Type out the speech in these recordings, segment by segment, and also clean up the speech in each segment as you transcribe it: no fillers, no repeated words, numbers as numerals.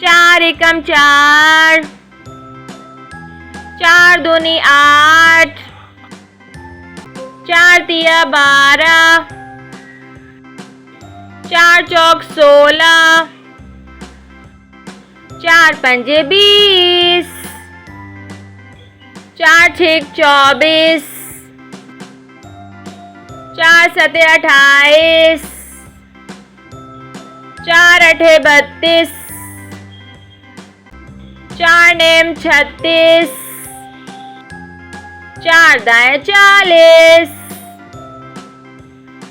4 एकम 4، 4 दूनी 8، 4 तिया 12، 4 चौक 16، 4 पंजे 20، 4 छीक 24، 4 सते 28، 4 अठे 32، 4 नेम 36، 4 दाएं 40۔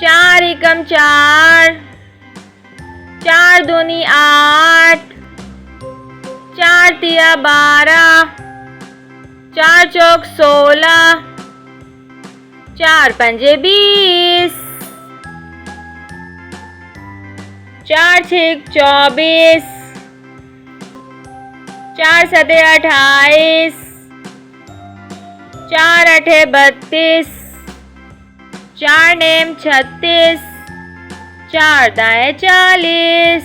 4 एकम 4، 4 दूनी 8، 4 तिया 12، 4 चौक 16، 4 पंजे 20، 4 छीक 24، 4 सते 28، 4 अठे 32، 4 नेम 36، 4 दाएं 40۔